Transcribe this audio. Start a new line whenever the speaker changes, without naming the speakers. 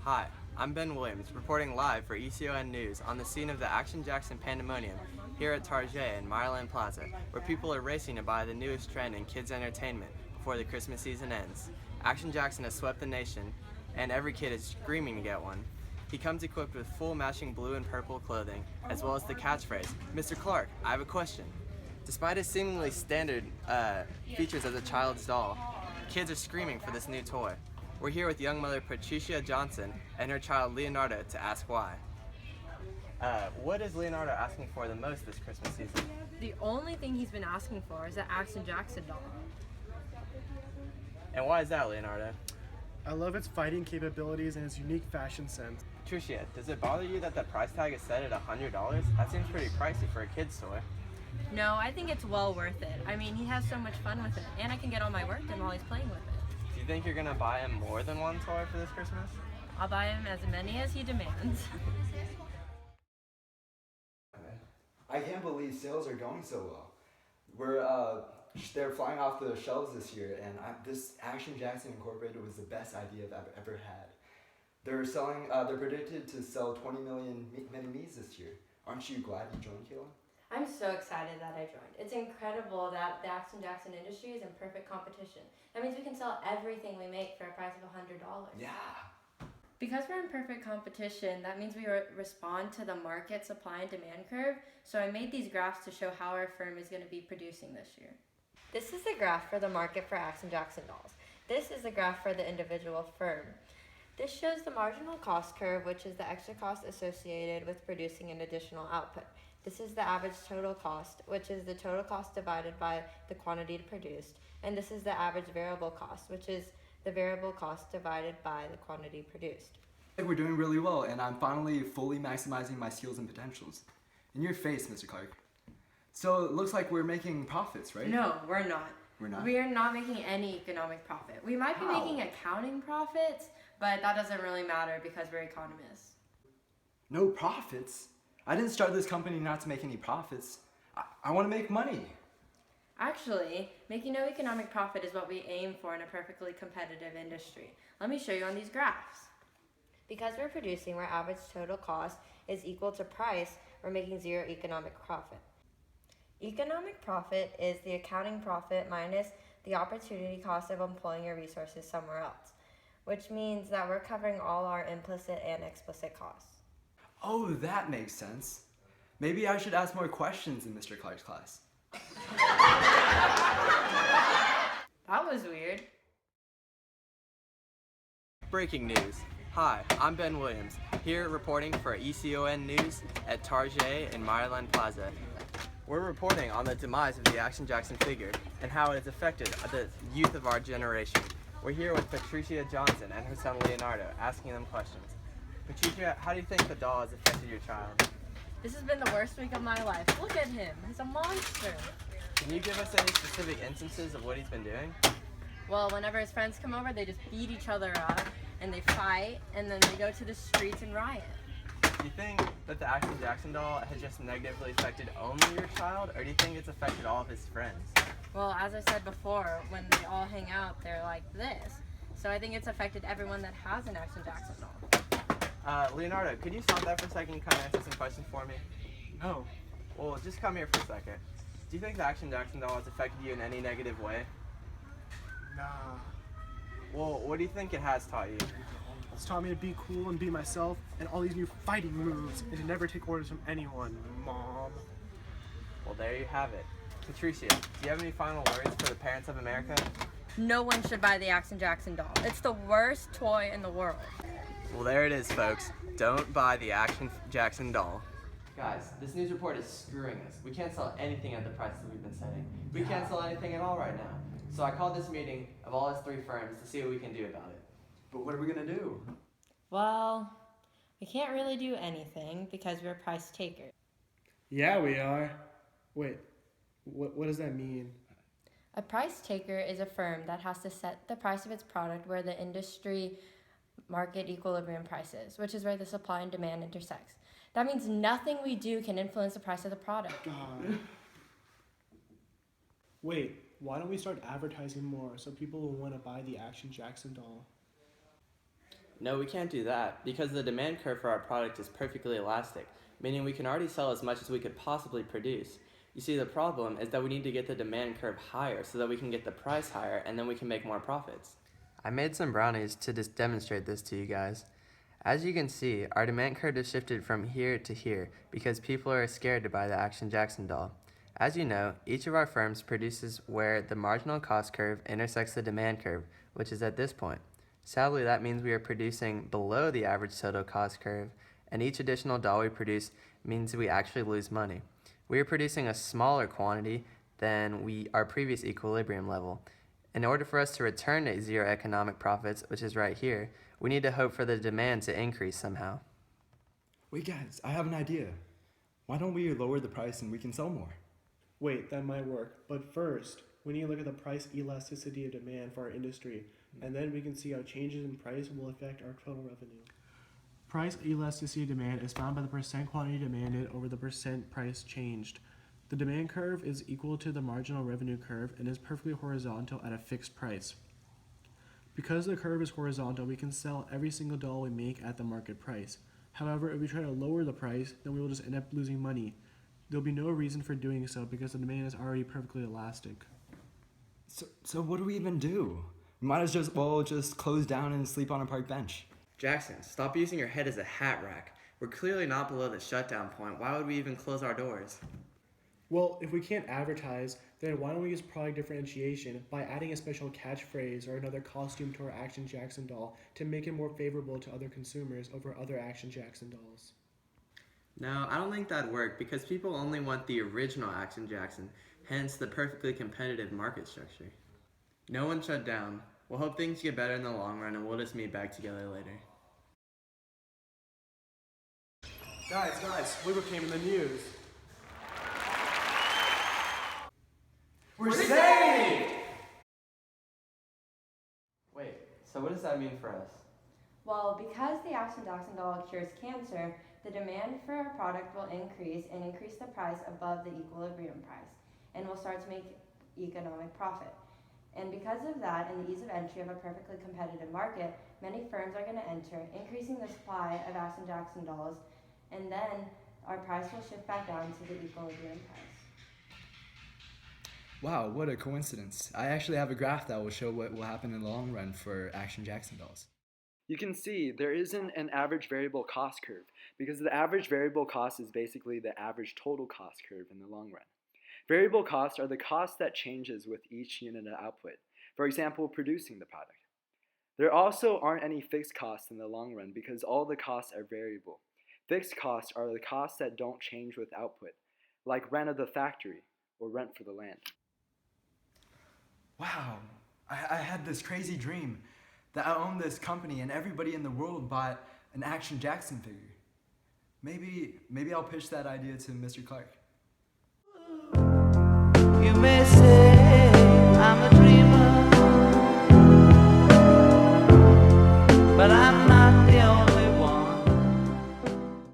Hi, I'm Ben Williams, reporting live for ECON News on the scene of the Action Jackson pandemonium here at Target in Meyerland Plaza, where people are racing to buy the newest trend in kids' entertainment before the Christmas season ends. Action Jackson has swept the nation, and every kid is screaming to get one. He comes equipped with full matching blue and purple clothing, as well as the catchphrase, "Mr. Clark, I have a question." Despite his seemingly standard features as a child's doll, kids are screaming for this new toy. We're here with young mother Patricia Johnson and her child Leonardo to ask why. What is Leonardo asking for the most this Christmas season?
The only thing he's been asking for is the Action Jackson doll.
And why is that, Leonardo?
I love its fighting capabilities and its unique fashion sense.
Patricia, does it bother you that the price tag is set at $100? That seems pretty pricey for a kid's toy.
No, I think it's well worth it. I mean, he has so much fun with it, and I can get all my work done while he's playing with it.
Do you think you're gonna buy him more than one toy for this Christmas?
I'll buy him as many as he demands.
I can't believe sales are going so well. They're flying off the shelves this year, and this Action Jackson Incorporated was the best idea I've ever had. They're predicted to sell 20 million mini-me's this year. Aren't you glad you joined, Kaitlyn?
I'm so excited that I joined. It's incredible that the Action Jackson industry is in perfect competition. That means we can sell everything we make for a price of $100.
Yeah.
Because we're in perfect competition, that means we respond to the market supply and demand curve. So I made these graphs to show how our firm is going to be producing this year. This is the graph for the market for Action Jackson dolls. This is the graph for the individual firm. This shows the marginal cost curve, which is the extra cost associated with producing an additional output. This is the average total cost, which is the total cost divided by the quantity produced. And this is the average variable cost, which is the variable cost divided by the quantity produced.
We're doing really well, and I'm finally fully maximizing my skills and potentials. In your face, Mr. Clark. So it looks like we're making profits, right?
No, we're not.
We're not?
We are not making any economic profit. We might be making accounting profits, but that doesn't really matter because we're economists.
No profits? I didn't start this company not to make any profits. I want to make money.
Actually, making no economic profit is what we aim for in a perfectly competitive industry. Let me show you on these graphs. Because we're producing where average total cost is equal to price, we're making zero economic profit. Economic profit is the accounting profit minus the opportunity cost of employing your resources somewhere else, which means that we're covering all our implicit and explicit costs.
Oh, that makes sense. Maybe I should ask more questions in Mr. Clark's class.
That was weird.
Breaking news. Hi, I'm Ben Williams, here reporting for ECON News at Target in Meyerland Plaza. We're reporting on the demise of the Action Jackson figure and how it has affected the youth of our generation. We're here with Patricia Johnson and her son Leonardo, asking them questions. Patricia, how do you think the doll has affected your child?
This has been the worst week of my life. Look at him. He's a monster.
Can you give us any specific instances of what he's been doing?
Well, whenever his friends come over, they just beat each other up, and they fight, and then they go to the streets and riot.
Do you think that the Action Jackson doll has just negatively affected only your child, or do you think it's affected all of his friends?
Well, as I said before, when they all hang out, they're like this. So I think it's affected everyone that has an Action Jackson doll.
Leonardo, could you stop that for a second and kind of answer some questions for me?
No.
Well, just come here for a second. Do you think the Action Jackson doll has affected you in any negative way?
Nah.
Well, what do you think it has taught you?
It's taught me to be cool and be myself, and all these new fighting moves, and to never take orders from anyone, Mom.
Well, there you have it. Patricia, do you have any final words for the parents of America?
No one should buy the Action Jackson doll. It's the worst toy in the world.
Well, there it is, folks. Don't buy the Action Jackson doll. Guys, this news report is screwing us. We can't sell anything at the price that we've been setting. We can't sell anything at all right now. So I called this meeting of all his three firms to see what we can do about it.
But what are we going to do?
Well, we can't really do anything because we're price takers.
Yeah, we are. Wait, what does that mean?
A price taker is a firm that has to set the price of its product where the industry market equilibrium price is, which is where the supply and demand intersects. That means nothing we do can influence the price of the product.
God. Wait, why don't we start advertising more so people will want to buy the Action Jackson doll?
No, we can't do that, because the demand curve for our product is perfectly elastic, meaning we can already sell as much as we could possibly produce. You see, the problem is that we need to get the demand curve higher so that we can get the price higher, and then we can make more profits. I made some brownies to just demonstrate this to you guys. As you can see, our demand curve has shifted from here to here because people are scared to buy the Action Jackson doll. As you know, each of our firms produces where the marginal cost curve intersects the demand curve, which is at this point. Sadly, that means we are producing below the average total cost curve, and each additional doll we produce means we actually lose money. We are producing a smaller quantity than our previous equilibrium level. In order for us to return to zero economic profits, which is right here, we need to hope for the demand to increase somehow.
Wait guys, I have an idea. Why don't we lower the price and we can sell more?
Wait, that might work. But first, we need to look at the price elasticity of demand for our industry, and then we can see how changes in price will affect our total revenue. Price elasticity of demand is found by the percent quantity demanded over the percent price changed. The demand curve is equal to the marginal revenue curve and is perfectly horizontal at a fixed price. Because the curve is horizontal, we can sell every single doll we make at the market price. However, if we try to lower the price, then we will just end up losing money. There will be no reason for doing so because the demand is already perfectly elastic.
So what do we even do? We might as well just close down and sleep on a park bench.
Jackson, stop using your head as a hat rack. We're clearly not below the shutdown point. Why would we even close our doors?
Well, if we can't advertise, then why don't we use product differentiation by adding a special catchphrase or another costume to our Action Jackson doll to make it more favorable to other consumers over other Action Jackson dolls?
No, I don't think that'd work because people only want the original Action Jackson, hence the perfectly competitive market structure. No one shut down. We'll hope things get better in the long run and we'll just meet back together later.
Guys, look what came in the news.
We're saved!
Wait, so what does that mean for us?
Well, because the Action Jackson doll cures cancer, the demand for our product will increase and increase the price above the equilibrium price, and we'll start to make economic profit. And because of that, and the ease of entry of a perfectly competitive market, many firms are going to enter, increasing the supply of Action Jackson dolls, and then our price will shift back down to the equilibrium price.
Wow, what a coincidence. I actually have a graph that will show what will happen in the long run for Action Jackson dolls. You can see there isn't an average variable cost curve because the average variable cost is basically the average total cost curve in the long run. Variable costs are the cost that changes with each unit of output, for example, producing the product. There also aren't any fixed costs in the long run because all the costs are variable. Fixed costs are the costs that don't change with output, like rent of the factory or rent for the land. Wow, I had this crazy dream that I owned this company and everybody in the world bought an Action Jackson figure. Maybe I'll pitch that idea to Mr. Clark.
You may say